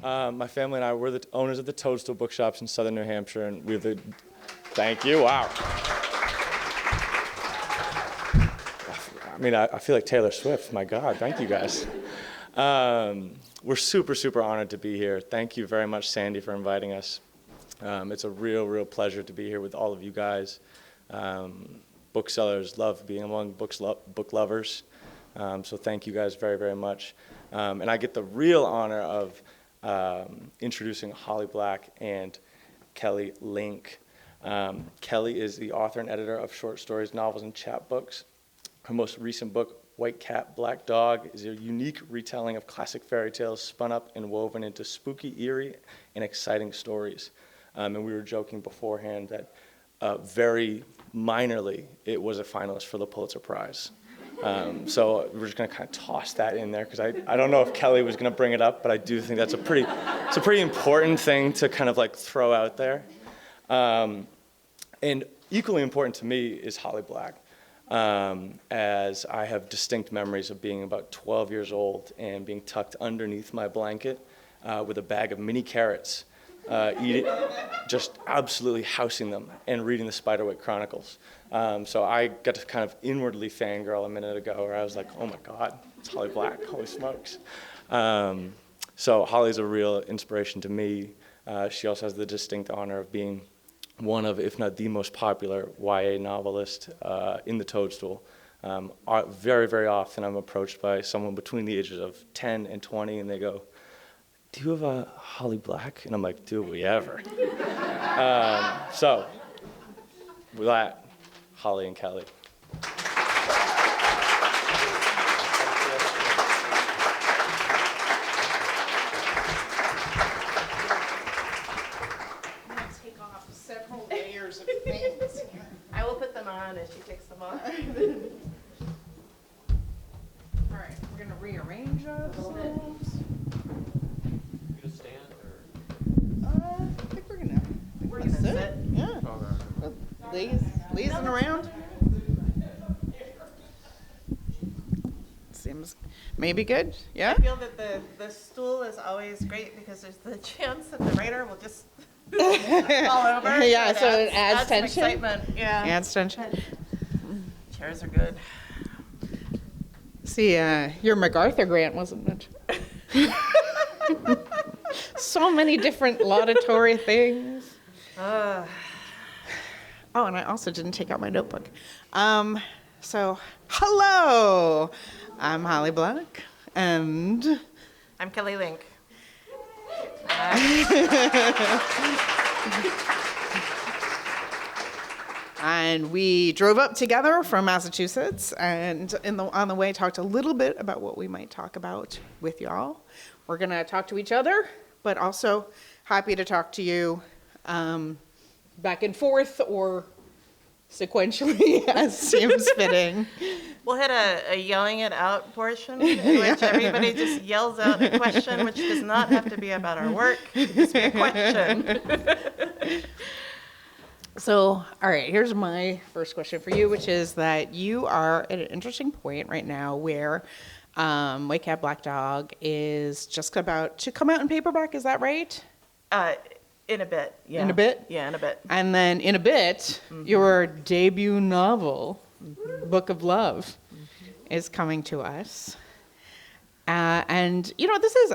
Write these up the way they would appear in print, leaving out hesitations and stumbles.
My family and I, we're the owners of the Toadstool Bookshops in southern New Hampshire, and we're the, thank you, wow. I mean, I feel like Taylor Swift, my God, thank you guys. We're super, super honored to be here. Thank you very much, Sandy, for inviting us. It's a real pleasure to be here with all of you guys. Booksellers love being among book lovers, so thank you guys very, very much. And I get the real honor of introducing Holly Black and Kelly Link. Kelly is the author and editor of short stories, novels, and chapbooks. Her most recent book, White Cat, Black Dog, is a unique retelling of classic fairy tales spun up and woven into spooky, eerie, and exciting stories. And we were joking beforehand that very minorly, it was a finalist for the Pulitzer Prize. So we're just going to kind of toss that in there because I don't know if Kelly was going to bring it up, but I do think that's it's a pretty important thing to kind of like throw out there. And equally important to me is Holly Black, as I have distinct memories of being about 12 years old and being tucked underneath my blanket with a bag of mini carrots, just absolutely housing them and reading the Spiderwick Chronicles. So I got to kind of inwardly fangirl a minute ago where I was like, oh my God, it's Holly Black, holy smokes. So Holly's a real inspiration to me. She also has the distinct honor of being one of, if not the most popular YA novelist in the Toadstool. Very, very often I'm approached by someone between the ages of 10 and 20 and they go, do you have a Holly Black? And I'm like, do we ever? So with that, Holly and Kelly. I will put them on as she takes them off. All right, we're gonna rearrange ourselves. You gonna stand or? I think we're gonna sit. Yeah. Lazing around. Seems maybe good. Yeah. I feel that the stool is always great because there's the chance that the writer will just fall over. Yeah, so it adds some tension. excitement. Yeah. Adds tension. Chairs are good. See, your MacArthur grant wasn't it? So many different laudatory things. Oh, and I also didn't take out my notebook. So, hello, I'm Holly Black, and I'm Kelly Link. And we drove up together from Massachusetts, and on the way talked a little bit about what we might talk about with y'all. We're gonna talk to each other, but also happy to talk to you back and forth or sequentially as seems fitting. We'll hit a yelling it out portion in which everybody just yells out a question, which does not have to be about our work. It can just be a question. So, all right, here's my first question for you, which is that you are at an interesting point right now where White Cat, Black Dog is just about to come out in paperback, is that right? In a bit, yeah. In a bit? Yeah, in a bit. And then in a bit, your debut novel, Book of Love, is coming to us. And you know, this is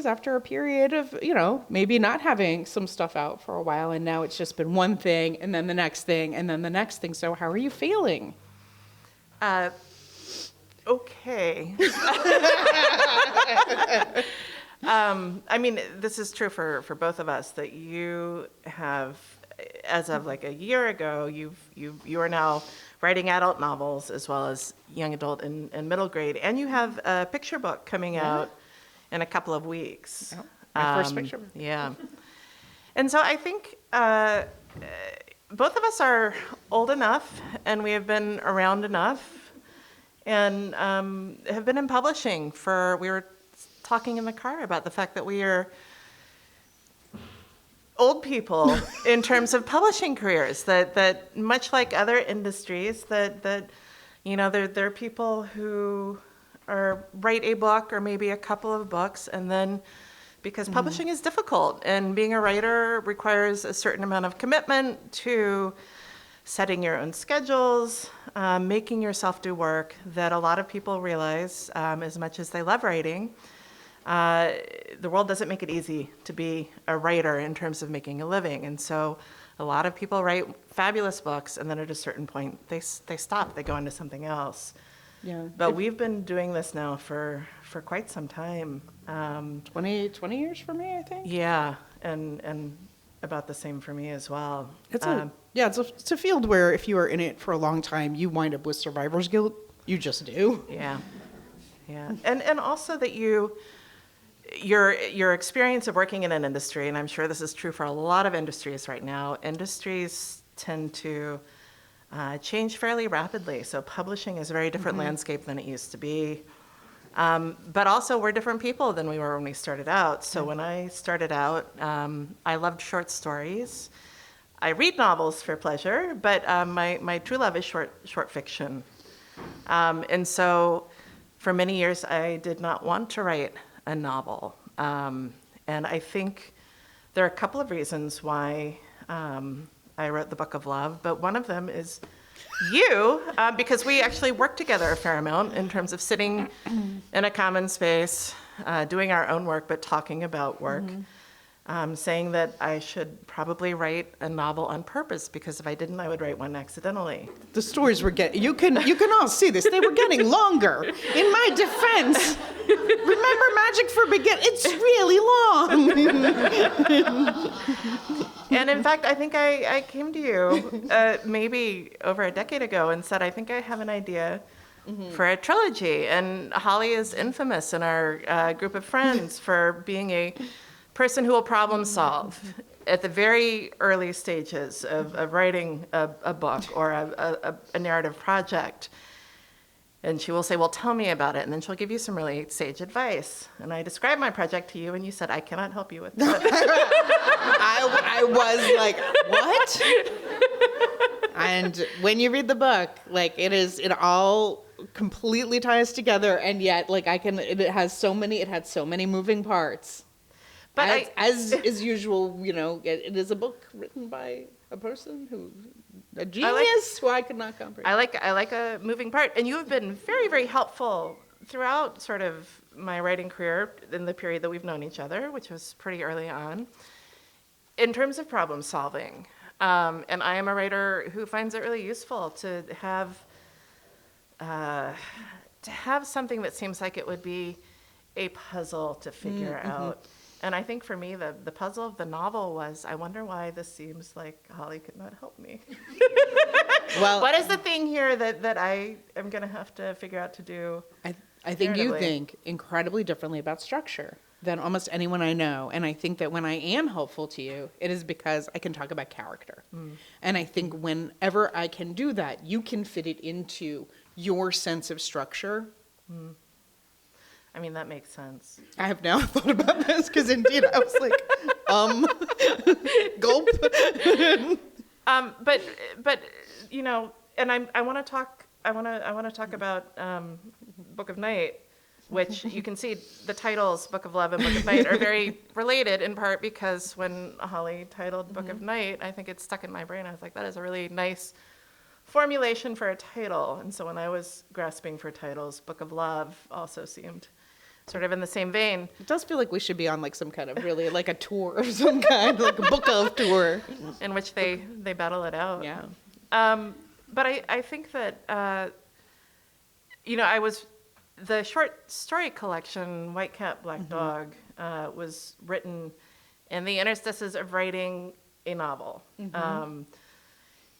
after a period of, you know, maybe not having some stuff out for a while, and now it's just been one thing and then the next thing and then the next thing. So how are you feeling? Okay. I mean, this is true for both of us, that you have, as of like a year ago, you are now writing adult novels as well as young adult and middle grade, and you have a picture book coming out in a couple of weeks. Oh, my first picture book. Yeah. And so I think both of us are old enough, and we have been around enough, and have been in publishing we were talking in the car about the fact that we are old people in terms of publishing careers, that much like other industries, that you know, there are people who write a book or maybe a couple of books and then because publishing is difficult, and being a writer requires a certain amount of commitment to setting your own schedules, making yourself do work that a lot of people realize, as much as they love writing, the world doesn't make it easy to be a writer in terms of making a living. And so a lot of people write fabulous books, and then at a certain point, they stop, they go into something else. Yeah. But we've been doing this now for quite some time. 20 years for me, I think. Yeah, and about the same for me as well. It's a field where if you are in it for a long time, you wind up with survivor's guilt. You just do. Yeah, and also that your experience of working in an industry, and I'm sure this is true for a lot of industries right now. Industries tend to change fairly rapidly. So publishing is a very different landscape than it used to be. But also, we're different people than we were when we started out. So when I started out, I loved short stories. I read novels for pleasure, but my true love is short fiction. And so for many years, I did not want to write a novel. And I think there are a couple of reasons why I wrote the Book of Love, but one of them is you, because we actually work together a fair amount in terms of sitting in a common space, doing our own work, but talking about work, saying that I should probably write a novel on purpose, because if I didn't, I would write one accidentally. The stories were getting, you can all see this, they were getting longer. In my defense, remember Magic for Begin? It's really long. And in fact, I think I came to you maybe over a decade ago and said, I think I have an idea for a trilogy. And Holly is infamous in our group of friends for being a person who will problem solve at the very early stages of writing a book or a narrative project. And she will say, well, tell me about it. And then she'll give you some really sage advice. And I described my project to you, and you said, I cannot help you with that. I was like, what? And when you read the book, like it all completely ties together. And yet, like it had so many moving parts. But as is usual, it is a book written by a person a genius who I could not comprehend. I like a moving part, and you have been very, very helpful throughout sort of my writing career in the period that we've known each other, which was pretty early on, in terms of problem solving. And I am a writer who finds it really useful to have something that seems like it would be a puzzle to figure out. And I think for me, the puzzle of the novel was, I wonder why this seems like Holly could not help me. Well, what is the thing here that I am going to have to figure out to do? I think you think incredibly differently about structure than almost anyone I know. And I think that when I am helpful to you, it is because I can talk about character. And I think whenever I can do that, you can fit it into your sense of structure. I mean, that makes sense. I have now thought about this because indeed I was like, gulp. But and I want to talk. I want to talk about Book of Night, which you can see the titles Book of Love and Book of Night are very related, in part because when Holly titled Book of Night, I think it stuck in my brain. I was like, that is a really nice formulation for a title. And so when I was grasping for titles, Book of Love also seemed sort of in the same vein. It does feel like we should be on like some kind of really like a tour of some kind, like a book of tour. In which they battle it out. Yeah. But I think that, the short story collection, White Cat, Black Dog, was written in the interstices of writing a novel.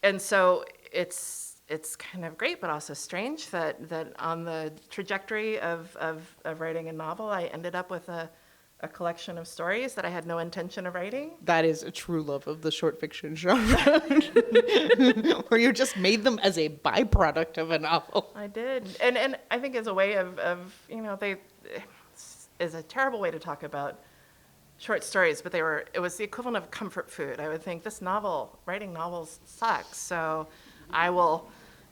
And so it's kind of great, but also strange that on the trajectory of writing a novel, I ended up with a collection of stories that I had no intention of writing. That is a true love of the short fiction genre, where you just made them as a byproduct of a novel. I did, and I think as a way of they is a terrible way to talk about short stories, but it was the equivalent of comfort food. I would think, writing novels sucks, so I will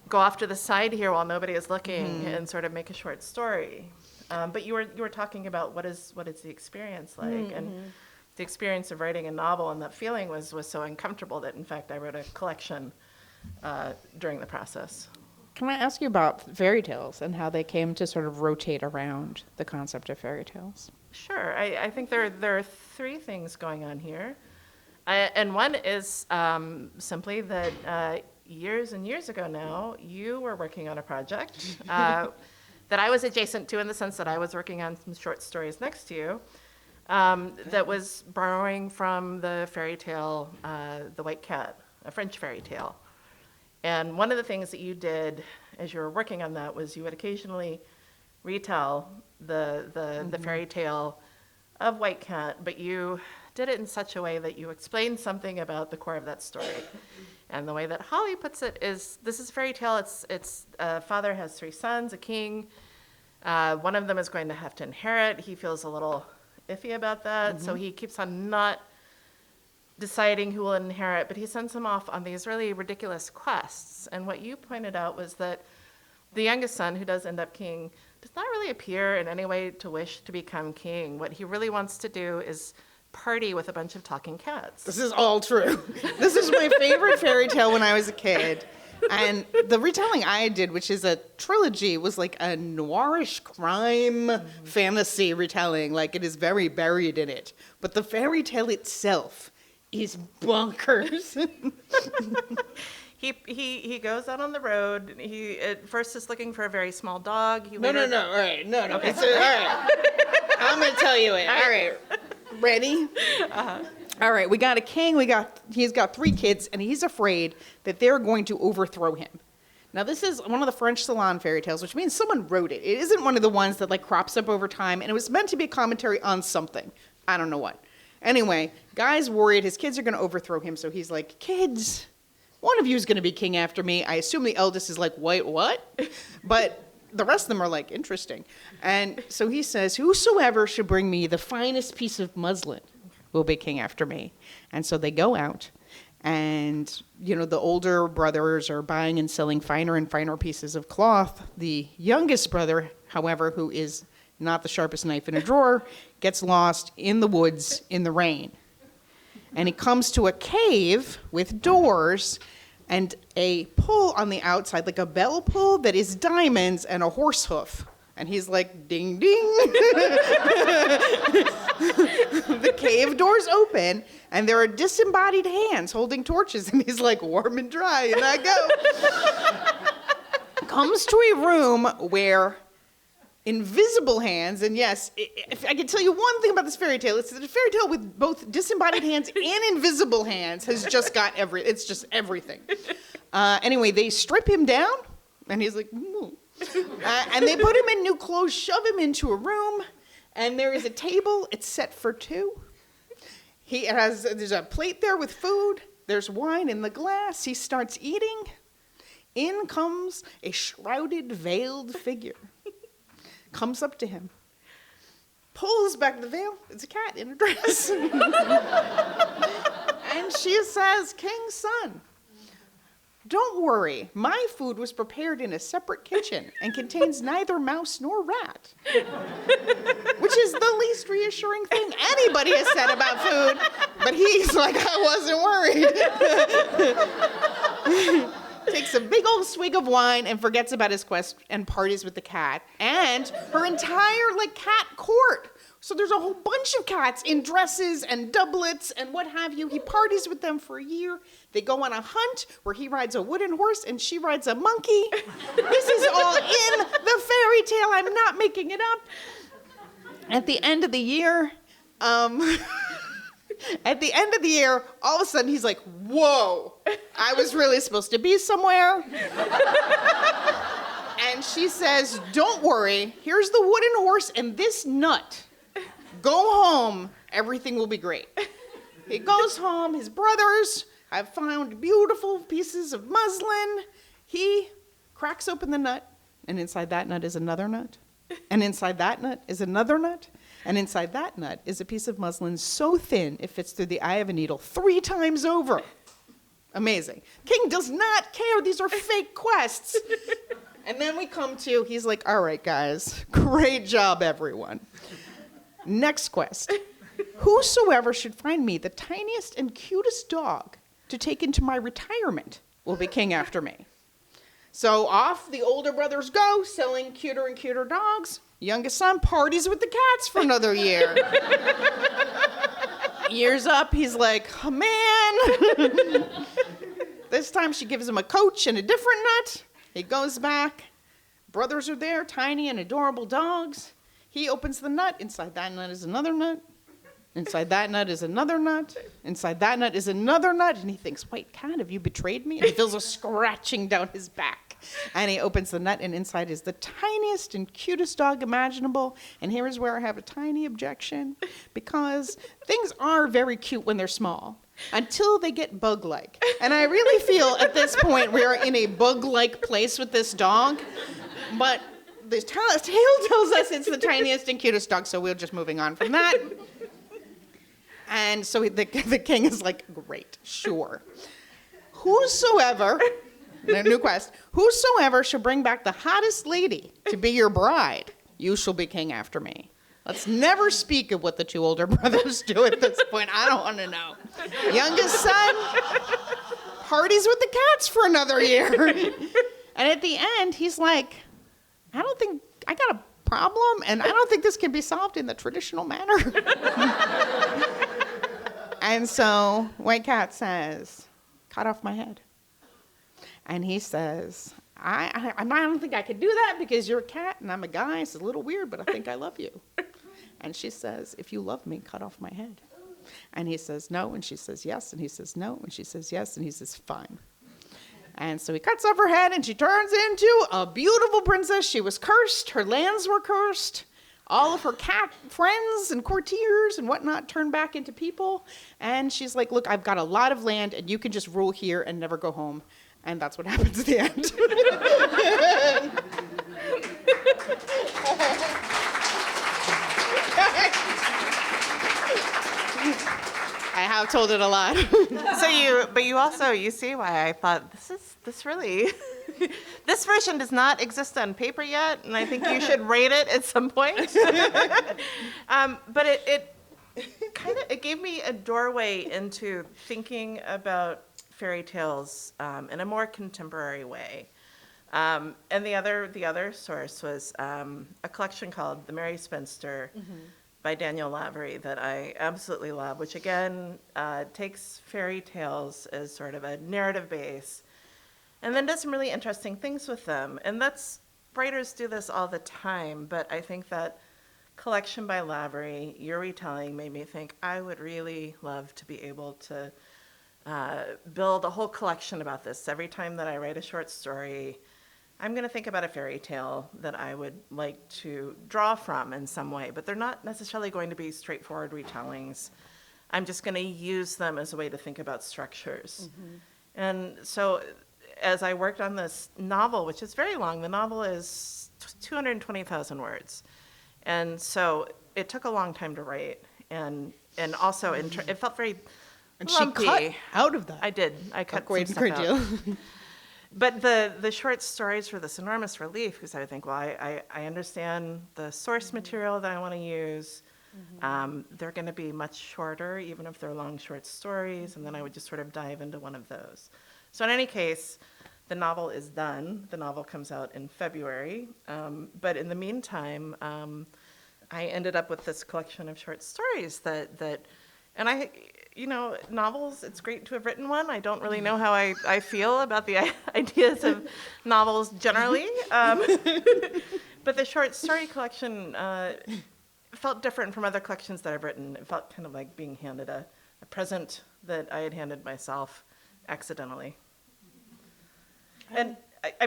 go off to the side here while nobody is looking and sort of make a short story. But you were talking about what is the experience like, and the experience of writing a novel and that feeling was so uncomfortable that in fact I wrote a collection during the process. Can I ask you about fairy tales and how they came to sort of rotate around the concept of fairy tales? Sure. I think there are three things going on here. And one is simply that years and years ago now, you were working on a project that I was adjacent to in the sense that I was working on some short stories next to you that was borrowing from the fairy tale, The White Cat, a French fairy tale. And one of the things that you did as you were working on that was you would occasionally retell the fairy tale of White Cat, but you did it in such a way that you explained something about the core of that story. And the way that Holly puts it is, this is a fairy tale. It's a father has 3 sons, a king. One of them is going to have to inherit. He feels a little iffy about that, so he keeps on not deciding who will inherit, but he sends him off on these really ridiculous quests. And what you pointed out was that the youngest son, who does end up king, does not really appear in any way to wish to become king. What he really wants to do is party with a bunch of talking cats. This is all true. This is my favorite fairy tale when I was a kid. And the retelling I did, which is a trilogy, was like a noirish crime fantasy retelling. Like, it is very buried in it. But the fairy tale itself is bonkers. He goes out on the road. He at first is looking for a very small dog. No. All right. No. Okay. So, all right. I'm going to tell you it. All right. Ready? All right. We got a king. He's got 3 kids, and he's afraid that they're going to overthrow him. Now, this is one of the French Salon fairy tales, which means someone wrote it. It isn't one of the ones that like crops up over time, and it was meant to be a commentary on something. I don't know what. Anyway, guy's worried his kids are going to overthrow him, so he's like, kids, one of you is going to be king after me. I assume the eldest is like, wait, what? But the rest of them are like, interesting. And so he says, whosoever should bring me the finest piece of muslin will be king after me. And so they go out, and, you know, the older brothers are buying and selling finer and finer pieces of cloth. The youngest brother, however, who is not the sharpest knife in a drawer, gets lost in the woods in the rain. And he comes to a cave with doors and a pull on the outside, like a bell pull that is diamonds and a horse hoof. And he's like, ding, ding. The cave doors open, and there are disembodied hands holding torches. And he's like, warm and dry, and I go. Comes to a room where invisible hands, and yes, if I can tell you one thing about this fairy tale, it's that a fairy tale with both disembodied hands and invisible hands has just got it's just everything. Anyway, they strip him down, and he's like, and they put him in new clothes, shove him into a room, and there is a table. It's set for 2. There's a plate there with food. There's wine in the glass. He starts eating. In comes a shrouded, veiled figure. Comes up to him, pulls back the veil. It's a cat in a dress. And she says, King's son, don't worry. My food was prepared in a separate kitchen and contains neither mouse nor rat. Which is the least reassuring thing anybody has said about food. But he's like, I wasn't worried. Takes a big old swig of wine and forgets about his quest and parties with the cat and her entire cat court. So there's a whole bunch of cats in dresses and doublets and what have you. He parties with them for a year. They go on a hunt where he rides a wooden horse and she rides a monkey. This is all in the fairy tale. I'm not making it up. At the end of the year, all of a sudden, he's like, whoa, I was really supposed to be somewhere. And she says, don't worry, here's the wooden horse and this nut. Go home, everything will be great. He goes home, his brothers have found beautiful pieces of muslin. He cracks open the nut, and inside that nut is another nut. And inside that nut is another nut. And inside that nut is a piece of muslin so thin it fits through the eye of a needle 3 times over. Amazing. King does not care. These are fake quests. And then we come to, he's like, all right, guys, great job, everyone. Next quest. Whosoever should find me the tiniest and cutest dog to take into my retirement will be king after me. So off the older brothers go, selling cuter and cuter dogs. Youngest son parties with the cats for another year. Years up, he's like, oh, man. This time she gives him a coach and a different nut. He goes back. Brothers are there, tiny and adorable dogs. He opens the nut. Inside that nut is another nut. Inside that nut is another nut. Inside that nut is another nut. And he thinks, wait, cat, have you betrayed me? And he feels a scratching down his back. And he opens the nut, and inside is the tiniest and cutest dog imaginable. And here is where I have a tiny objection, because things are very cute when they're small until they get bug-like. And I really feel at this point we are in a bug-like place with this dog. But the tale tells us it's the tiniest and cutest dog, so we're just moving on from that. And so the king is like, great, sure. Whosoever, new quest, whosoever shall bring back the hottest lady to be your bride, you shall be king after me. Let's never speak of what the two older brothers do at this point. I don't want to know. Youngest son parties with the cats for another year. And at the end, he's like, I don't think, I got a problem, and I don't think this can be solved in the traditional manner. And so White Cat says, cut off my head. And he says, I don't think I could do that because you're a cat and I'm a guy. It's a little weird, but I think I love you. And she says, if you love me, cut off my head. And he says, no. And she says, yes. And he says, no. And she says, yes. And he says, fine. And so he cuts off her head and she turns into a beautiful princess. She was cursed. Her lands were cursed. All of her cat friends and courtiers and whatnot turned back into people. And she's like, look, I've got a lot of land and you can just rule here and never go home. And that's what happens at the end. I have told it a lot. But you see why I thought this really, this version does not exist on paper yet, and I think you should rate it at some point. But it gave me a doorway into thinking about fairy tales in a more contemporary way. And the other source was a collection called The Mary Spinster by Daniel Lavery that I absolutely love, which again takes fairy tales as sort of a narrative base and then does some really interesting things with them. And writers do this all the time, but I think that collection by Lavery, your retelling, made me think I would really love to be able to build a whole collection about this. Every time that I write a short story, I'm going to think about a fairy tale that I would like to draw from in some way, but they're not necessarily going to be straightforward retellings. I'm just going to use them as a way to think about structures. And so as I worked on this novel, which is very long, the novel is 220,000 words. And so it took a long time to write. And also it felt very And lumpy. she cut out of that. I did. I cut great some stuff out. deal. But the short stories were this enormous relief because I would think, well, I understand the source material that I want to use. They're going to be much shorter, even if they're long short stories, and then I would just sort of dive into one of those. So in any case, the novel is done. The novel comes out in February. But in the meantime, I ended up with this collection of short stories novels, it's great to have written one. I don't really know how I feel about the ideas of novels generally. But the short story collection felt different from other collections that I've written. It felt kind of like being handed a present that I had handed myself accidentally. And I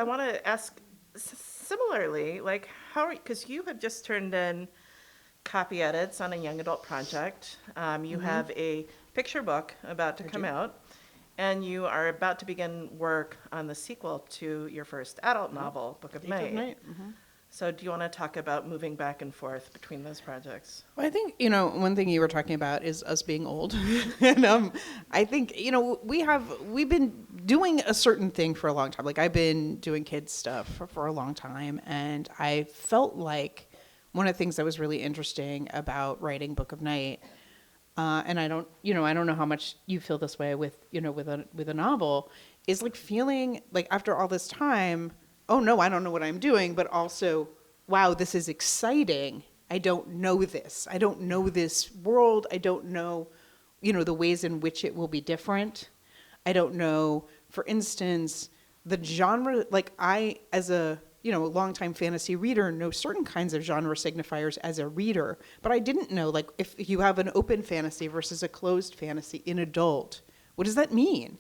want to ask similarly, like because you have just turned in copy edits on a young adult project. You have a picture book about to come out, and you are about to begin work on the sequel to your first adult novel, Book of May. So do you want to talk about moving back and forth between those projects? Well, I think, one thing you were talking about is us being old. And I think, we've been doing a certain thing for a long time. Like I've been doing kids stuff for a long time, and I felt like one of the things that was really interesting about writing Book of Night, and I don't know how much you feel this way with a novel, is like feeling like after all this time, oh no, I don't know what I'm doing, but also, wow, this is exciting. I don't know this. I don't know this world. I don't know, the ways in which it will be different. I don't know, for instance, the genre, like I, as a, longtime fantasy reader, know certain kinds of genre signifiers as a reader, but I didn't know, like, if you have an open fantasy versus a closed fantasy in adult, what does that mean?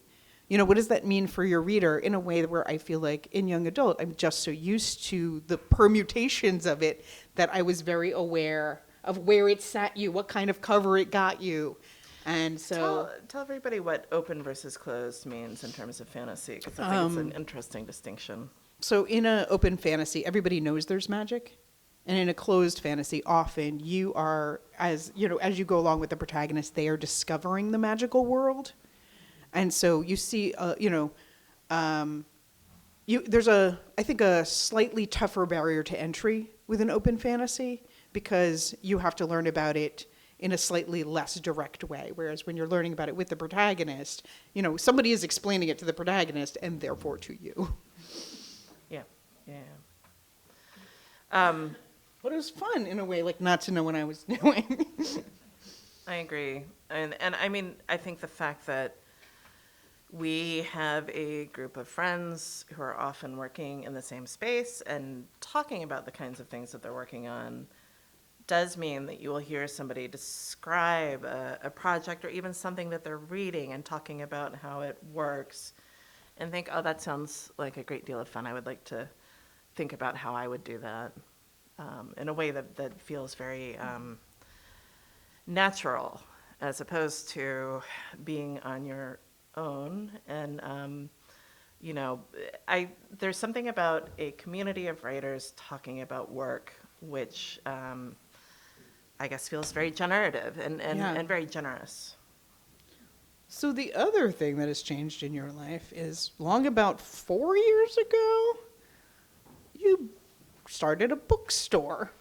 What does that mean for your reader in a way where I feel like in young adult, I'm just so used to the permutations of it that I was very aware of where it sat you, what kind of cover it got you. And so tell everybody what open versus closed means in terms of fantasy, because I think it's an interesting distinction. So in an open fantasy, everybody knows there's magic. And in a closed fantasy, often you are, as you go along with the protagonist, they are discovering the magical world. And so you see, there's I think a slightly tougher barrier to entry with an open fantasy, because you have to learn about it in a slightly less direct way. Whereas when you're learning about it with the protagonist, somebody is explaining it to the protagonist and therefore to you. Yeah. But it was fun in a way, like not to know what I was doing. I agree. And I mean, I think the fact that we have a group of friends who are often working in the same space and talking about the kinds of things that they're working on does mean that you will hear somebody describe a project or even something that they're reading and talking about how it works and think, oh, that sounds like a great deal of fun. I would like to think about how I would do that in a way that feels very natural, as opposed to being on your own. And there's something about a community of writers talking about work which I guess feels very generative and very generous. So the other thing that has changed in your life is long about 4 years ago, you started a bookstore.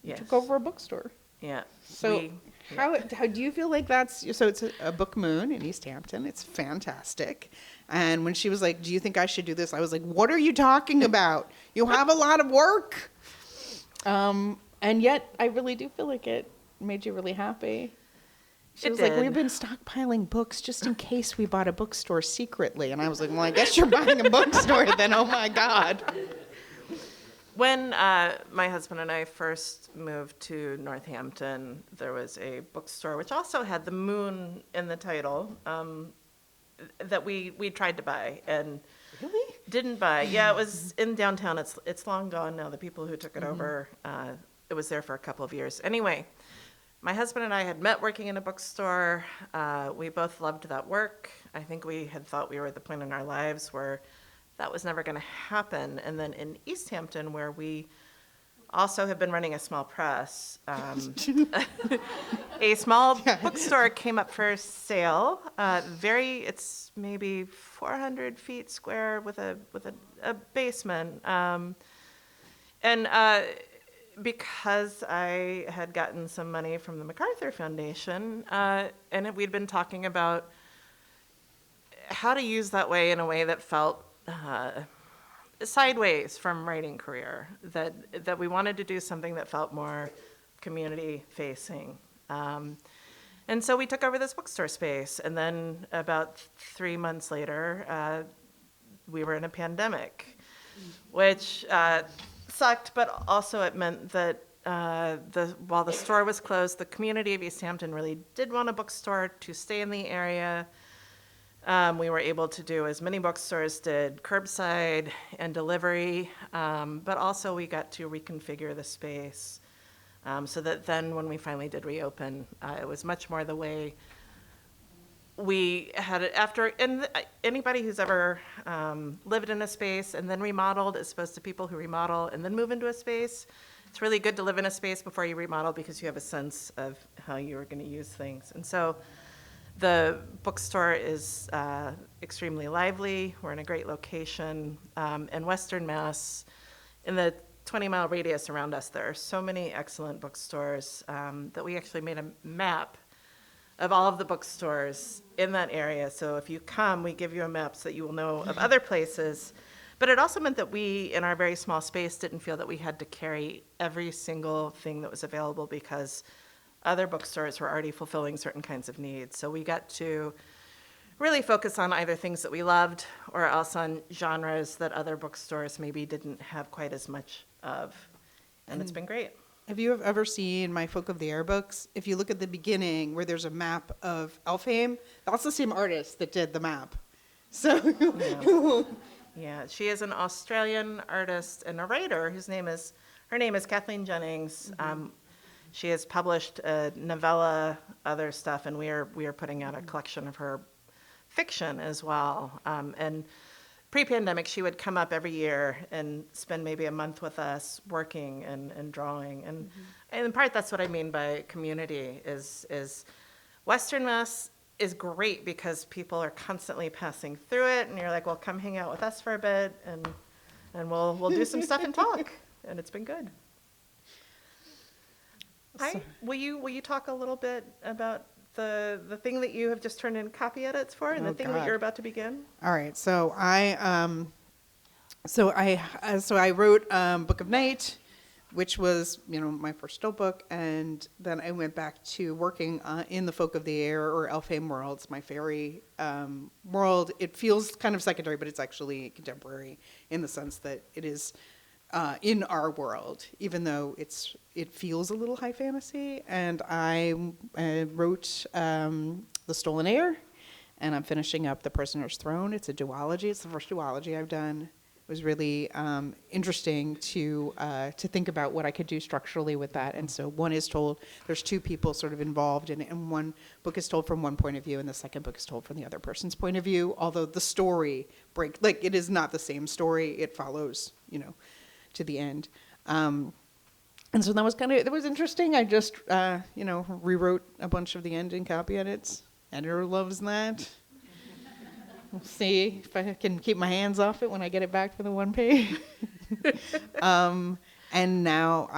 Yes. You took over a bookstore. Yeah. So how do you feel like that's, so it's a Book Moon in East Hampton. It's fantastic. And when she was like, do you think I should do this? I was like, what are you talking about? You have a lot of work. And yet I really do feel like it made you really happy. She was like, we've been stockpiling books just in case we bought a bookstore secretly. And I was like, well, I guess you're buying a bookstore then. Oh my God. When my husband and I first moved to Northampton, there was a bookstore which also had the moon in the title that we tried to buy and Really? didn't buy. Yeah, it was in downtown. It's long gone now. The people who took it over, it was there for a couple of years. Anyway, my husband and I had met working in a bookstore. We both loved that work. I think we had thought we were at the point in our lives where that was never going to happen. And then in East Hampton, where we also have been running a small press, a small bookstore came up for sale. It's maybe 400 feet square with a basement. Because I had gotten some money from the MacArthur Foundation, and we'd been talking about how to use that way in a way that felt sideways from writing career, that we wanted to do something that felt more community facing. And so we took over this bookstore space, and then about 3 months later, we were in a pandemic, which sucked, but also it meant that while the store was closed, the community of East Hampton really did want a bookstore to stay in the area. We were able to do, as many bookstores did, curbside and delivery, but also we got to reconfigure the space so that then when we finally did reopen, it was much more the way we had it after. And anybody who's ever lived in a space and then remodeled, as opposed to people who remodel and then move into a space, it's really good to live in a space before you remodel because you have a sense of how you're going to use things. And so The bookstore is extremely lively. We're in a great location. In Western Mass, in the 20-mile radius around us, there are so many excellent bookstores that we actually made a map of all of the bookstores in that area. So if you come, we give you a map so that you will know of other places. But it also meant that we, in our very small space, didn't feel that we had to carry every single thing that was available because other bookstores were already fulfilling certain kinds of needs. So we got to really focus on either things that we loved or else on genres that other bookstores maybe didn't have quite as much of. And it's been great. Have you ever seen my Folk of the Air books? If you look at the beginning where there's a map of Elfheim, that's the same artist that did the map. So Yeah, she is an Australian artist and a writer her name is Kathleen Jennings. She has published a novella, other stuff, and we are putting out a collection of her fiction as well. And pre-pandemic, she would come up every year and spend maybe a month with us working and drawing. And in part, that's what I mean by community is Western Mass is great because people are constantly passing through it, and you're like, well, come hang out with us for a bit, and we'll do some stuff and talk, and it's been good. Will you talk a little bit about the thing that you have just turned in copy edits for, and the thing that you're about to begin? All right, so I wrote Book of Night, which was my first still book, and then I went back to working in the Folk of the Air or Elfheim world. It's my fairy world. It feels kind of secondary, but it's actually contemporary in the sense that it is in our world, even though it feels a little high fantasy. And I wrote The Stolen Heir, and I'm finishing up The Prisoner's Throne. It's a duology. It's the first duology I've done. It was really interesting to think about what I could do structurally with that. And so one is told, there's two people sort of involved in it, and one book is told from one point of view, and the second book is told from the other person's point of view, although the story it is not the same story. It follows, to the end. And so that was interesting. I just, rewrote a bunch of the ending copy edits. Editor loves that. We'll see if I can keep my hands off it when I get it back for the one page. And now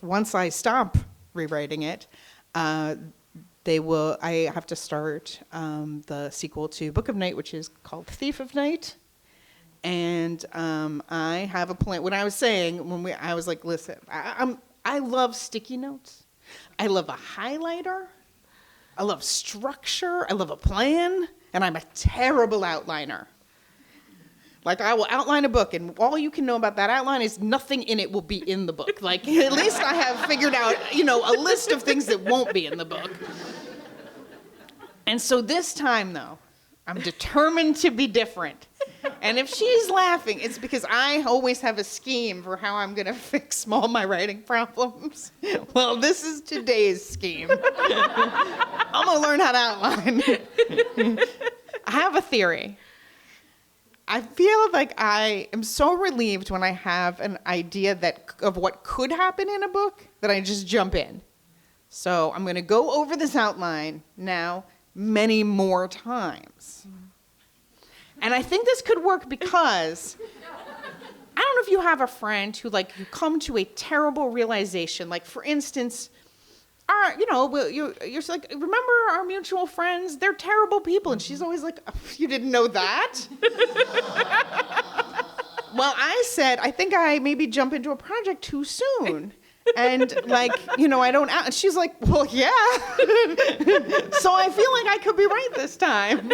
once I stop rewriting it, I have to start the sequel to Book of Night, which is called Thief of Night. And I have a plan. When I was saying, I was like, listen, I love sticky notes. I love a highlighter. I love structure. I love a plan. And I'm a terrible outliner. Like, I will outline a book, and all you can know about that outline is nothing in it will be in the book. Like, at least I have figured out, a list of things that won't be in the book. And so this time, though, I'm determined to be different. And if she's laughing, it's because I always have a scheme for how I'm going to fix all my writing problems. Well, this is today's scheme. I'm going to learn how to outline. I have a theory. I feel like I am so relieved when I have an idea of what could happen in a book that I just jump in. So I'm going to go over this outline now many more times. And I think this could work because I don't know if you have a friend who, you come to a terrible realization. Like, for instance, you're like, remember our mutual friends? They're terrible people. And she's always like, oh, you didn't know that? Well, I said, I think I maybe jump into a project too soon. And I don't, and she's like, well, yeah. So I feel like I could be right this time.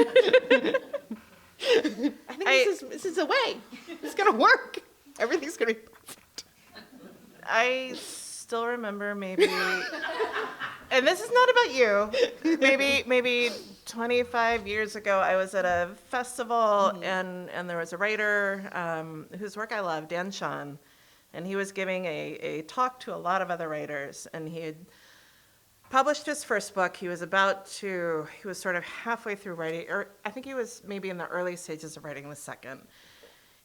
I think this is a way. It's going to work. Everything's going to be perfect. I still remember maybe, and this is not about you, maybe 25 years ago, I was at a festival, and there was a writer whose work I love, Dan Shawn, and he was giving a talk to a lot of other writers, and he had published his first book. He was sort of halfway through writing, or I think he was maybe in the early stages of writing the second.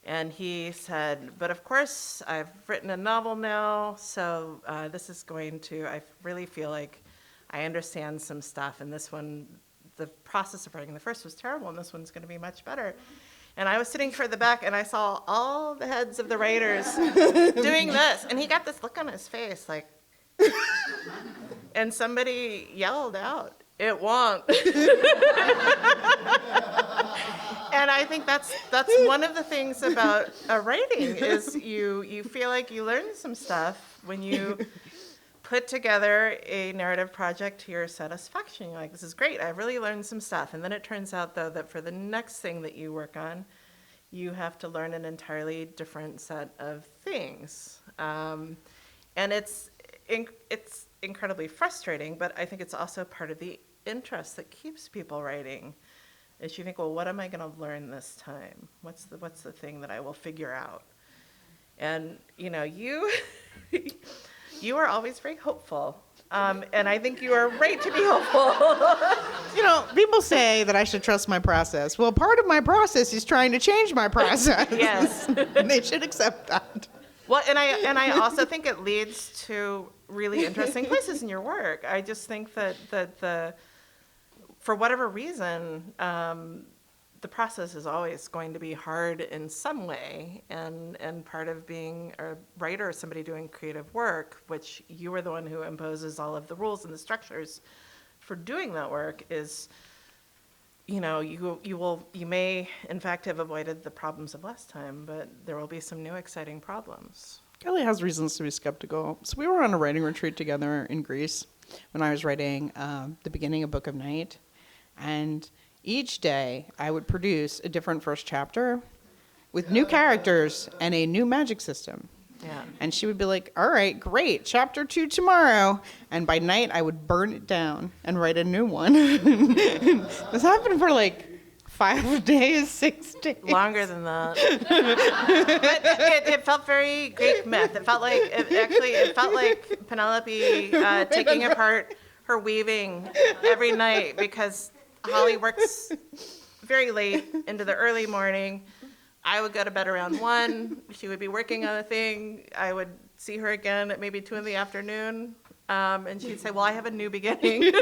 And he said, but of course, I've written a novel now, so I really feel like I understand some stuff, and this one the process of writing the first was terrible, and this one's going to be much better. And I was sitting toward the back, and I saw all the heads of the writers doing this, and he got this look on his face, like, and somebody yelled out, "It won't." And I think that's one of the things about writing is you feel like you learn some stuff when you put together a narrative project to your satisfaction. You're like, this is great, I've really learned some stuff. And then it turns out, though, that for the next thing that you work on, you have to learn an entirely different set of things. And it's incredibly frustrating, but I think it's also part of the interest that keeps people writing. Is you think, well, what am I going to learn this time? What's the thing that I will figure out? And you you are always very hopeful, and I think you are right to be hopeful. People say that I should trust my process. Well, part of my process is trying to change my process. Yes. And they should accept that. Well, and I also think it leads to really interesting places in your work. I just think that the for whatever reason, the process is always going to be hard in some way, and part of being a writer or somebody doing creative work, which you are the one who imposes all of the rules and the structures for doing that work, is you may in fact have avoided the problems of last time, but there will be some new exciting problems. Kelly has reasons to be skeptical. So we were on a writing retreat together in Greece when I was writing the beginning of Book of Night, and each day I would produce a different first chapter with new characters and a new magic system. Yeah. And she would be like, all right, great, chapter 2 tomorrow. And by night I would burn it down and write a new one. This happened for like 5 days, 6 days. Longer than that. But it felt very Greek myth. It felt like Penelope taking apart her weaving every night, because Holly works very late into the early morning. I would go to bed around 1. She would be working on a thing. I would see her again at maybe 2 in the afternoon. And she'd say, well, I have a new beginning.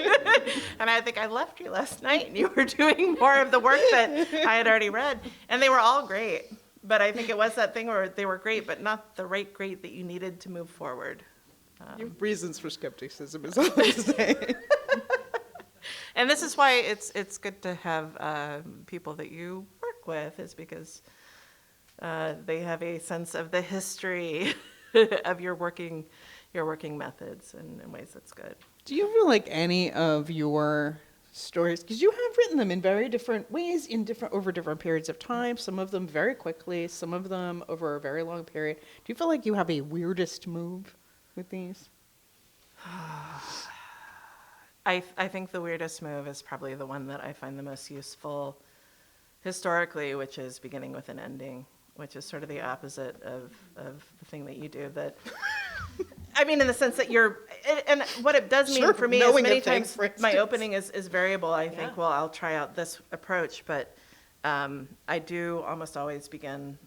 And I think I left you last night and you were doing more of the work that I had already read. And they were all great. But I think it was that thing where they were great, but not the right great that you needed to move forward. You have reasons for skepticism is all I'm saying. And this is why it's good to have people that you work with, is because they have a sense of the history of your working methods in ways that's good. Do you feel like any of your stories, because you have written them in very different ways, over different periods of time, some of them very quickly, some of them over a very long period. Do you feel like you have a weirdest move with these? I think the weirdest move is probably the one that I find the most useful historically, which is beginning with an ending, which is sort of the opposite of the thing that you do. That I mean, in the sense that and what it does mean for me is many times my opening is variable. I think, well, I'll try out this approach, but I do almost always begin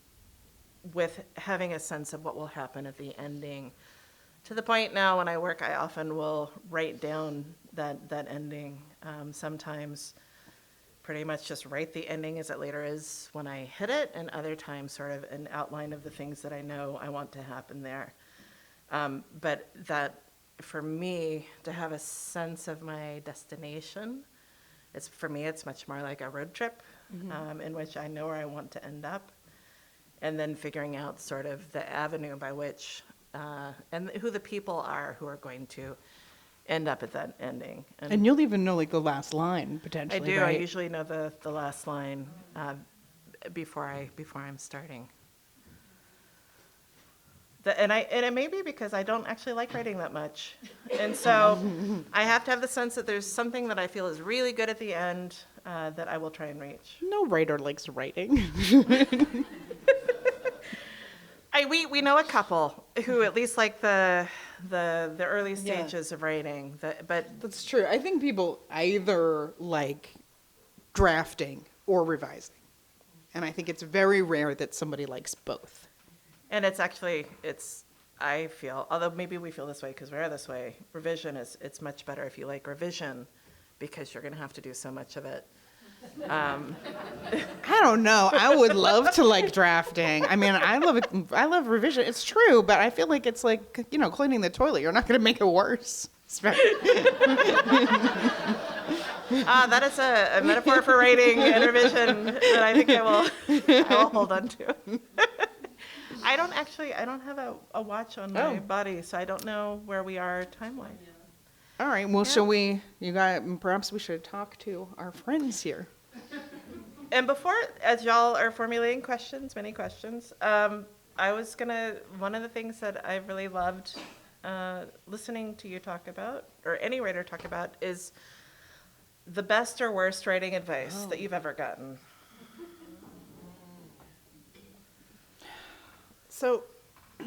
with having a sense of what will happen at the ending. To the point now when I work, I often will write down that ending. Sometimes pretty much just write the ending as it later is when I hit it, and other times sort of an outline of the things that I know I want to happen there. But that, for me, to have a sense of my destination, for me it's much more like a road trip, in which I know where I want to end up, and then figuring out sort of the avenue by which and who the people are who are going to end up at that ending. And you'll even know like the last line potentially. I do. Right? I usually know the last line before I'm starting. And it may be because I don't actually like writing that much, and so I have to have the sense that there's something that I feel is really good at the end that I will try and reach. No writer likes writing. We know a couple who at least like the early stages of writing, but That's true. I think people either like drafting or revising, and I think it's very rare that somebody likes both. and I feel, although maybe we feel this way because we are this way, revision it's much better if you like revision because you're going to have to do so much of it. I don't know. I would love to like drafting. I mean, I love revision. It's true, but I feel like it's like, you know, cleaning the toilet. You're not going to make it worse. That is a metaphor for writing and revision that I think I will hold on to. I don't have a watch on my body, so I don't know where we are time-wise. All right. Well, perhaps we should talk to our friends here. And before, as y'all are formulating questions, many questions, one of the things that I've really loved listening to you talk about, or any writer talk about, is the best or worst writing advice that you've ever gotten. So, I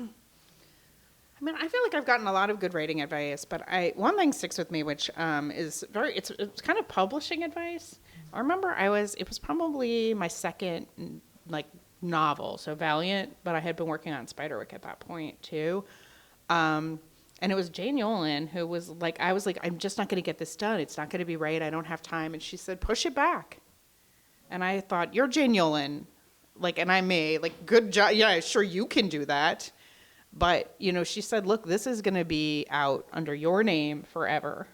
mean, I feel like I've gotten a lot of good writing advice, but one thing sticks with me, which is it's kind of publishing advice. I remember it was probably my second like novel, so Valiant, but I had been working on Spiderwick at that point too. And it was Jane Yolen who was like, I'm just not going to get this done. It's not going to be right. I don't have time. And she said, push it back. And I thought, you're Jane Yolen, like, and I'm me, like, good job. Yeah, sure, you can do that. But, you know, she said, look, this is going to be out under your name forever.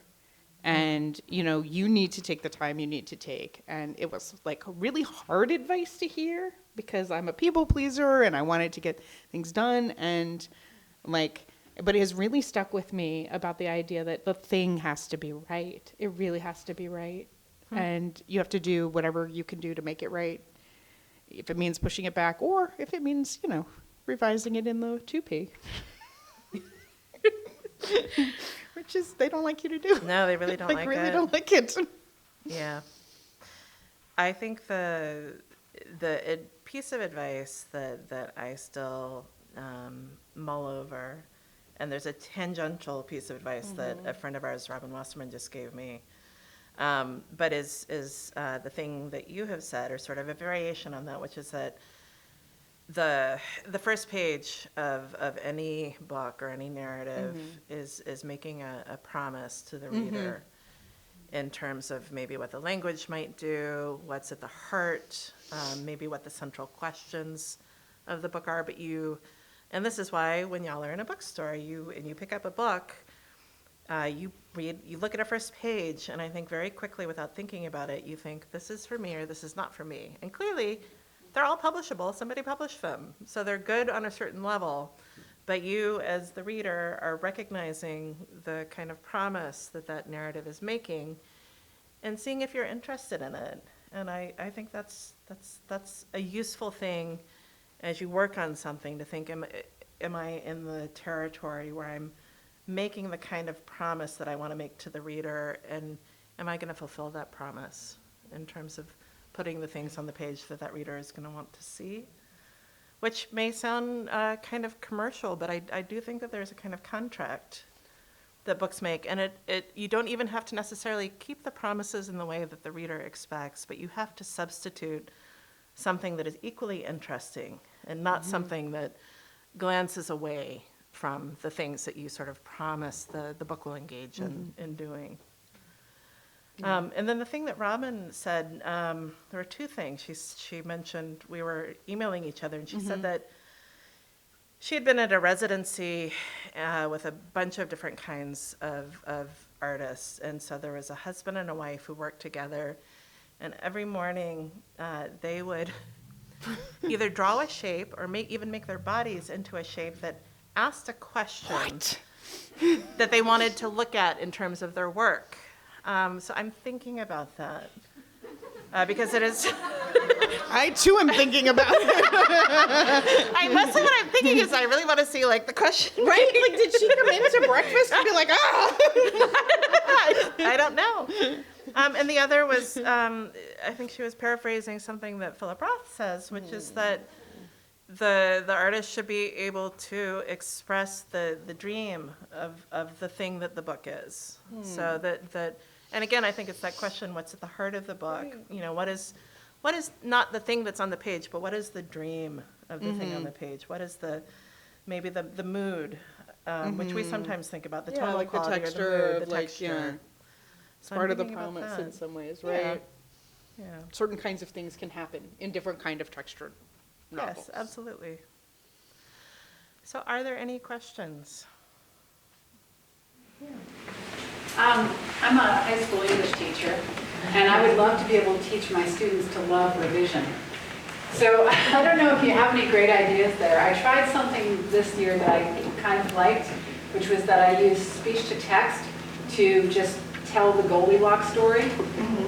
And, you know, you need to take the time you need to take. And it was like really hard advice to hear because I'm a people pleaser and I wanted to get things done. And like, but it has really stuck with me about the idea that the thing has to be right. It really has to be right. And you have to do whatever you can do to make it right. If it means pushing it back or if it means, you know, revising it in the 2P. Which is, they don't like you to do. No, they really don't like really it. don't like it. Yeah. I think the piece of advice that I still mull over, and there's a tangential piece of advice that a friend of ours, Robin Wasserman, just gave me, but is the thing that you have said, or sort of a variation on that, which is that the first page of any book or any narrative is making a promise to the reader in terms of maybe what the language might do, what's at the heart, maybe what the central questions of the book are. But and this is why when y'all are in a bookstore, you pick up a book, you look at a first page, and I think very quickly, without thinking about it, you think, this is for me or this is not for me. And clearly, they're all publishable. Somebody published them. So they're good on a certain level. But you, as the reader, are recognizing the kind of promise that narrative is making and seeing if you're interested in it. And I think that's a useful thing as you work on something, to think, am I in the territory where I'm making the kind of promise that I want to make to the reader, and am I going to fulfill that promise in terms of putting the things on the page that reader is going to want to see? Which may sound kind of commercial, but I do think that there's a kind of contract that books make, and you don't even have to necessarily keep the promises in the way that the reader expects, but you have to substitute something that is equally interesting and not something that glances away from the things that you sort of promise the book will engage in doing. And then the thing that Robin said, there were two things. She mentioned, we were emailing each other, and she said that she had been at a residency with a bunch of different kinds of artists. And so there was a husband and a wife who worked together, and every morning they would either draw a shape or even make their bodies into a shape that asked a question that they wanted to look at in terms of their work. So I'm thinking about that because it is. I too am thinking about it. Mostly what I'm thinking is I really want to see like the question. Right? Like, did she come into breakfast and be like, I don't know. And the other was, I think she was paraphrasing something that Philip Roth says, which is that the artist should be able to express the dream of the thing that the book is. So that, and again, I think it's that question, what's at the heart of the book? You know, what is not the thing that's on the page, but what is the dream of the thing on the page? What is maybe the mood, which we sometimes think about, the tonal like the quality texture or the mood, of, the like, texture. It's So I'm part of the thinking about promise in that. some ways, Yeah. right? Yeah. Certain kinds of things can happen in different kind of textured novels. Yes, absolutely. So are there any questions? I'm a high school English teacher, and I would love to be able to teach my students to love revision. So I don't know if you have any great ideas there. I tried something this year that I kind of liked, which was that I used speech to text to just tell the Goldilocks story,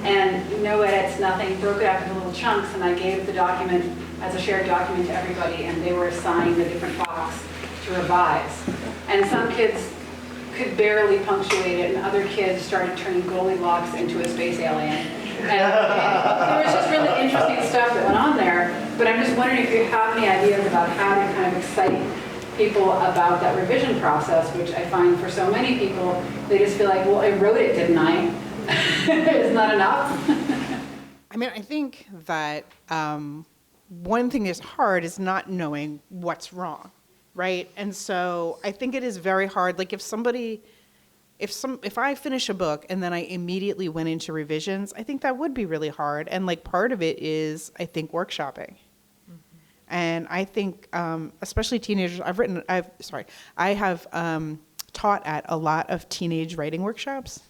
and no edits, nothing, broke it up into little chunks, and I gave the document as a shared document to everybody, and they were assigned a different box to revise. And some kids could barely punctuate it, and other kids started turning Goldilocks into a space alien. And there was just really interesting stuff that went on there, but I'm just wondering if you have any ideas about how to kind of excite people about that revision process, which I find for so many people, they just feel like, well, I wrote it, didn't I? Isn't that enough? I mean, I think that one thing that's hard is not knowing what's wrong, right? And so I think it is very hard. Like if I finish a book and then I immediately went into revisions, I think that would be really hard. And like part of it is, I think, workshopping. And I think, especially teenagers, I have taught at a lot of teenage writing workshops,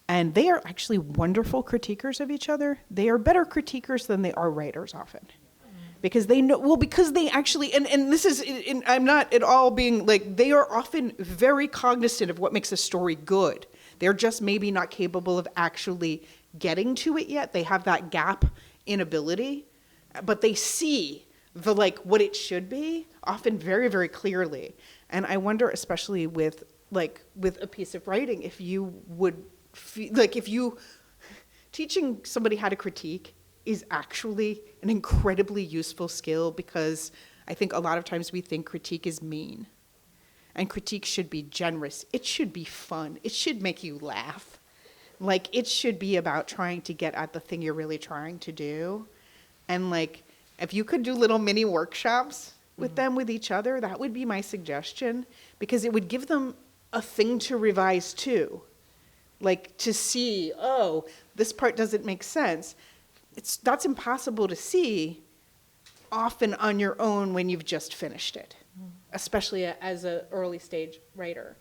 and they are actually wonderful critiquers of each other. They are better critiquers than they are writers often. Because they know, well, because they actually, and this is, I'm not at all being like, they are often very cognizant of what makes a story good. They're just maybe not capable of actually getting to it yet. They have that gap in ability, but they see the like what it should be often very, very clearly. And I wonder, especially with a piece of writing, if you would feel like if you teaching somebody how to critique is actually an incredibly useful skill, because I think a lot of times we think critique is mean, and critique should be generous. It should be fun. It should make you laugh. Like it should be about trying to get at the thing you're really trying to do. And like, if you could do little mini workshops with them, with each other, that would be my suggestion, because it would give them a thing to revise too. Like to see, oh, this part doesn't make sense. That's impossible to see often on your own when you've just finished it, especially as an early stage writer.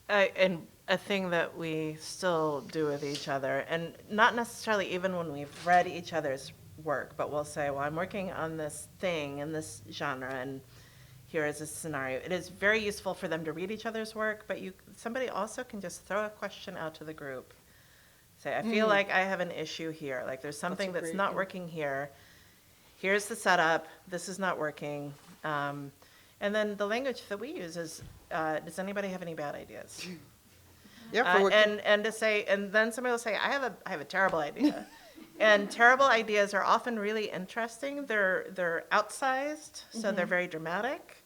And a thing that we still do with each other, and not necessarily even when we've read each other's work, but we'll say, well, I'm working on this thing in this genre, and here is a scenario. It is very useful for them to read each other's work, but somebody also can just throw a question out to the group. Say, I feel like I have an issue here. Like there's something that's not working here. Here's the setup. This is not working. And then the language that we use is, does anybody have any bad ideas? Yeah, And to say, and then somebody will say, I have a terrible idea. And terrible ideas are often really interesting. They're outsized, so they're very dramatic.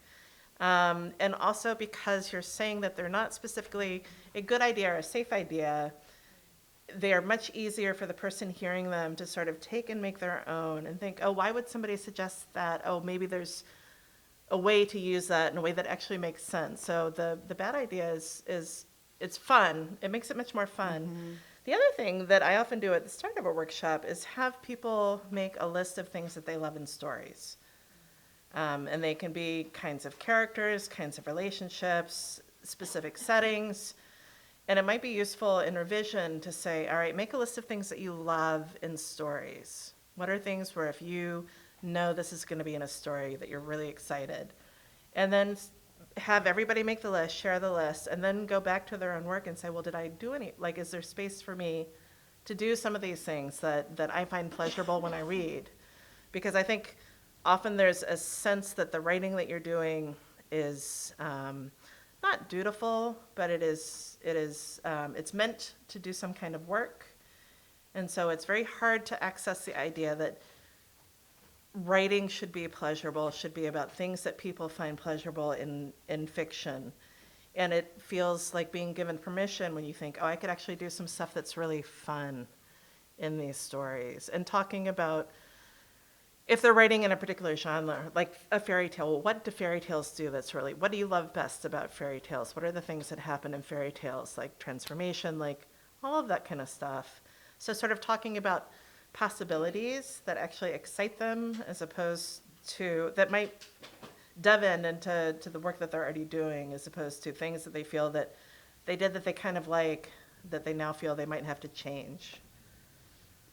And also because you're saying that they're not specifically a good idea or a safe idea, they are much easier for the person hearing them to sort of take and make their own and think, oh, why would somebody suggest that? Oh, maybe there's a way to use that in a way that actually makes sense. So the bad idea is it's fun. It makes it much more fun. The other thing that I often do at the start of a workshop is have people make a list of things that they love in stories. And they can be kinds of characters, kinds of relationships, specific settings. And it might be useful in revision to say, all right, make a list of things that you love in stories. What are things where if you know this is going to be in a story that you're really excited? And then have everybody make the list, share the list, and then go back to their own work and say, well, did I do any, like, is there space for me to do some of these things that I find pleasurable when I read? Because I think often there's a sense that the writing that you're doing is not dutiful, but it's meant to do some kind of work. And so it's very hard to access the idea that writing should be pleasurable, should be about things that people find pleasurable in fiction. And it feels like being given permission when you think, oh, I could actually do some stuff that's really fun in these stories. And talking about, if they're writing in a particular genre, like a fairy tale, what do fairy tales do that's really, what do you love best about fairy tales? What are the things that happen in fairy tales, like transformation, like all of that kind of stuff. So sort of talking about possibilities that actually excite them as opposed to, that might dove into the work that they're already doing, as opposed to things that they feel that they did that they kind of like, that they now feel they might have to change.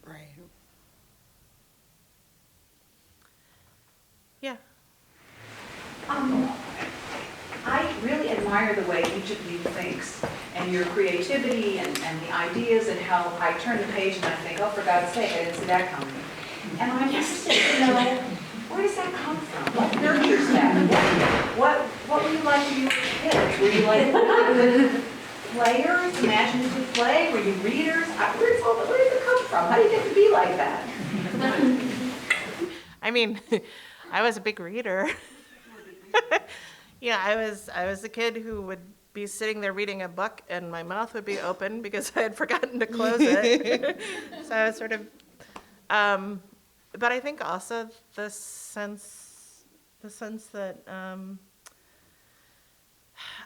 Right. Yeah. I really admire the way each of you thinks and your creativity and the ideas and how I turn the page and I think, oh, for God's sake, I didn't see that coming. And I'm interested to know, where does that come from? What nurtures that? What were you like when you were kids? Were you like players, imaginative play? Were you readers? Where does it come from? How do you get to be like that? I mean, I was a big reader. Yeah, I was a kid who would be sitting there reading a book and my mouth would be open because I had forgotten to close it. So I was sort of, but I think also the sense that,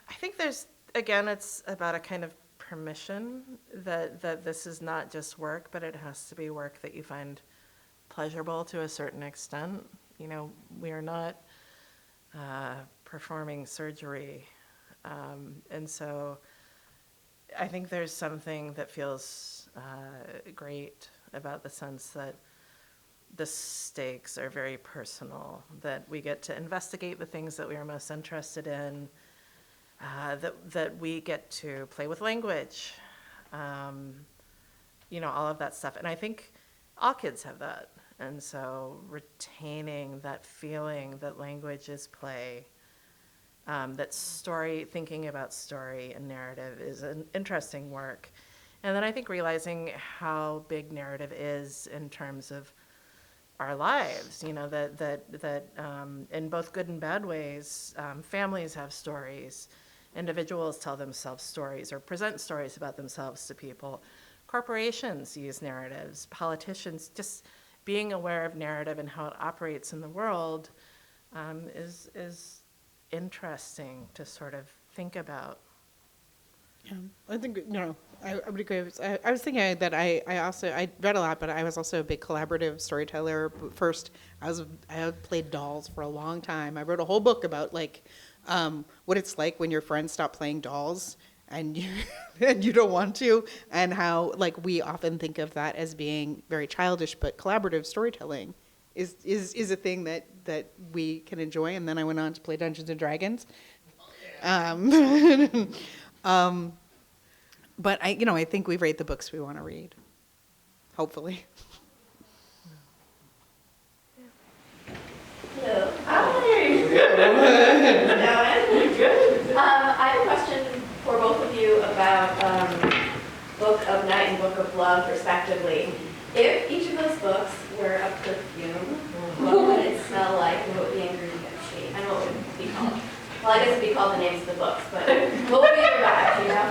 I think there's, again, it's about a kind of permission that this is not just work, but it has to be work that you find pleasurable to a certain extent. You know, we are not performing surgery. And so I think there's something that feels great about the sense that the stakes are very personal, that we get to investigate the things that we are most interested in, that we get to play with language, you know, all of that stuff. And I think all kids have that. And so retaining that feeling that language is play, that story, thinking about story and narrative is an interesting work. And then I think realizing how big narrative is in terms of our lives, you know, that in both good and bad ways, families have stories, individuals tell themselves stories or present stories about themselves to people. Corporations use narratives, politicians, just being aware of narrative and how it operates in the world is interesting to sort of think about. Yeah, I think, I would agree. I was thinking that I read a lot, but I was also a big collaborative storyteller. First, I had played dolls for a long time. I wrote a whole book about what it's like when your friends stop playing dolls and you don't want to, and how we often think of that as being very childish, but collaborative storytelling is a thing that we can enjoy. And then I went on to play Dungeons and Dragons. But I think we rate the books we want to read. Hopefully. Hello. Hi. Good. I have a question for both of you about Book of Night and Book of Love, respectively. If each of those books were a perfume, what would it smell like, and what would the ingredients be, and what would it be called? Well, I guess it'd be called the names of the books, but what would be your vibe, you know?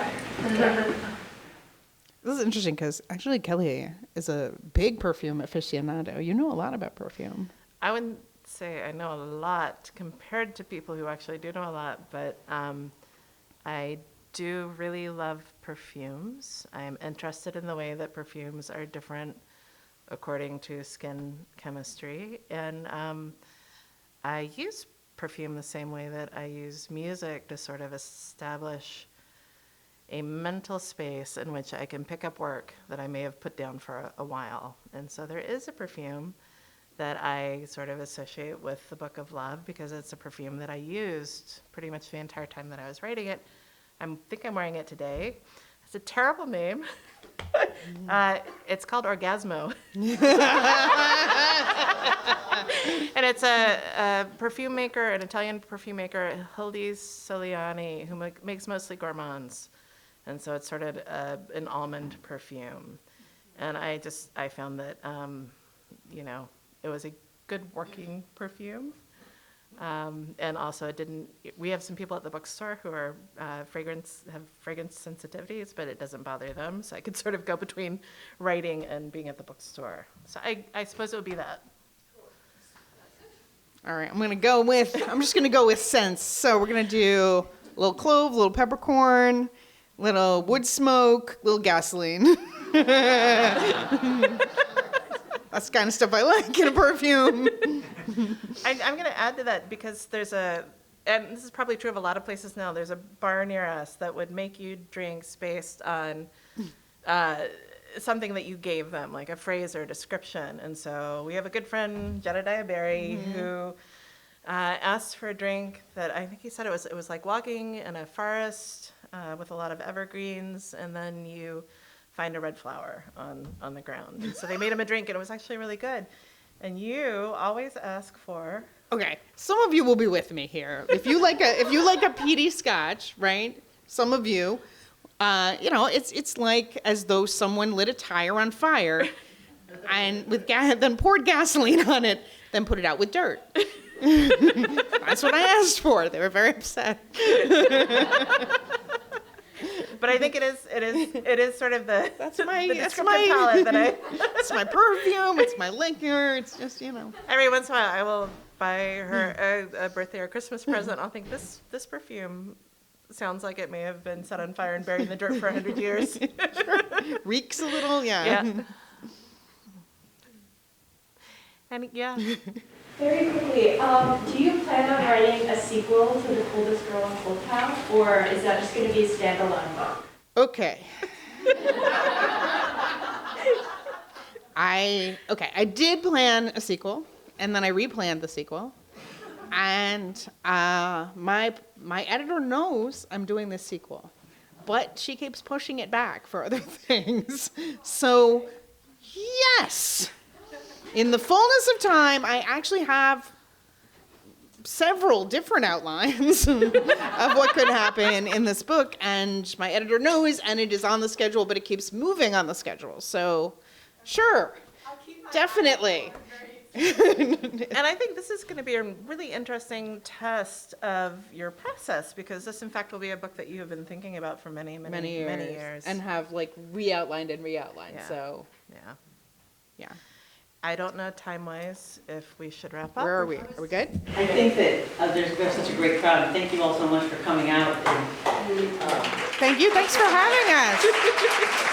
This is interesting because actually Kelly is a big perfume aficionado. You know a lot about perfume. I wouldn't say I know a lot compared to people who actually do know a lot, but I do really love perfumes. I am interested in the way that perfumes are different according to skin chemistry. And I use perfume the same way that I use music to sort of establish a mental space in which I can pick up work that I may have put down for a while. And so there is a perfume that I sort of associate with the Book of Love because it's a perfume that I used pretty much the entire time that I was writing it. I think I'm wearing it today. It's a terrible name. It's called Orgasmo. And it's a perfume maker, an Italian perfume maker, Hildy Soliani, who makes mostly gourmands. And so it's sort of an almond perfume. And I found that, it was a good working perfume. And also we have some people at the bookstore who are have fragrance sensitivities, but it doesn't bother them. So I could sort of go between writing and being at the bookstore. So I suppose it would be that. All right, I'm just going to go with scents. So we're going to do a little clove, a little peppercorn, little wood smoke, little gasoline. That's the kind of stuff I like in a perfume. I'm going to add to that because and this is probably true of a lot of places now, there's a bar near us that would make you drinks based on something that you gave them, like a phrase or a description. And so we have a good friend, Jedediah Barry, who asked for a drink that I think he said it was like walking in a forest with a lot of evergreens, and then you find a red flower on the ground. And so they made him a drink, and it was actually really good. And you always ask for... Okay, some of you will be with me here. If you like a peaty scotch, right? Some of you, it's like as though someone lit a tire on fire, and then poured gasoline on it, then put it out with dirt. That's what I asked for. They were very upset. But I think it is sort of the descriptive my palette that I... It's my perfume, it's my liquor, it's just, Every once in a while, I will buy her a birthday or Christmas present. I'll think, this perfume sounds like it may have been set on fire and buried in the dirt for 100 years. Reeks a little, yeah. And yeah. Very quickly, do you plan on writing a sequel to The Coldest Girl in Cold Town, or is that just going to be a standalone book? Okay. I did plan a sequel, and then I replanned the sequel. And my editor knows I'm doing this sequel, but she keeps pushing it back for other things. So, yes. In the fullness of time, I actually have several different outlines of what could happen in this book, and my editor knows, and it is on the schedule, but it keeps moving on the schedule. So, sure, definitely. And I think this is going to be a really interesting test of your process, because this, in fact, will be a book that you have been thinking about for many years. And have, re-outlined and re-outlined, Yeah. so. Yeah. I don't know time-wise if we should wrap up. Where are we? Are we good? I think that we have such a great crowd, and thank you all so much for coming out. And, Thank you. Thanks for having us.